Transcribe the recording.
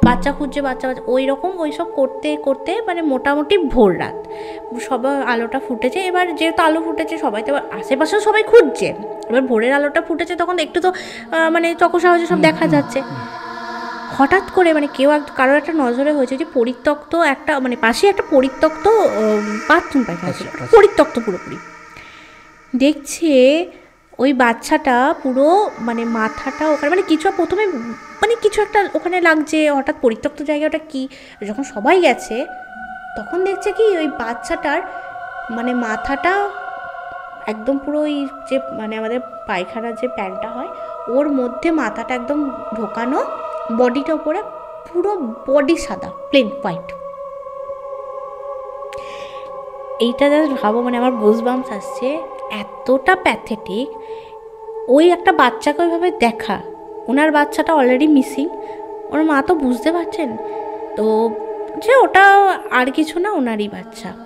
বাচ্চা খুঁজছে, বাচ্চা ওই রকম ওই সব করতে করতে মানে মোটামুটি ভোর রাত, সবার আলোটা ফুটেছে। এবার যেহেতু আলো ফুটেছে সবাই তো আশেপাশেও সবাই খুঁজছে, এবার ভোরের আলোটা ফুটেছে তখন একটু তো মানে চোখ সাহায্যে সব দেখা যাচ্ছে। হঠাৎ করে মানে কারোর একটা নজরে হয়েছে যে পরিত্যক্ত একটা মানে পাশে একটা পরিত্যক্ত বাথরুম পায়খানা ছিল, পরিত্যক্ত পুরোপুরি। দেখছে ওই বাচ্চাটা পুরো মানে মাথাটা ওখানে মানে কিছু প্রথমে মানে কিছু একটা ওখানে লাগছে, হঠাৎ পরিত্যক্ত জায়গাটা কি, যখন সবাই গেছে তখন দেখছে কি ওই বাচ্চাটার মানে মাথাটা একদম পুরো ওই যে মানে আমাদের পায়খানার যে প্যান্টটা হয় ওর মধ্যে মাথাটা একদম ঢোকানো, বডিটা উপরে পুরো বডি সাদা প্লেন হোয়াইট। এইটা জাস্ট ভাবো, মানে আমার গুজবাম্পস আসছে, এতটা প্যাথেটিক। ওই একটা বাচ্চাকে ওইভাবে দেখা, ওনার বাচ্চাটা অলরেডি মিসিং, ওর মা তো বুঝতে পারছেন তো যে ওটা আর কিছু না, ওনারই বাচ্চা।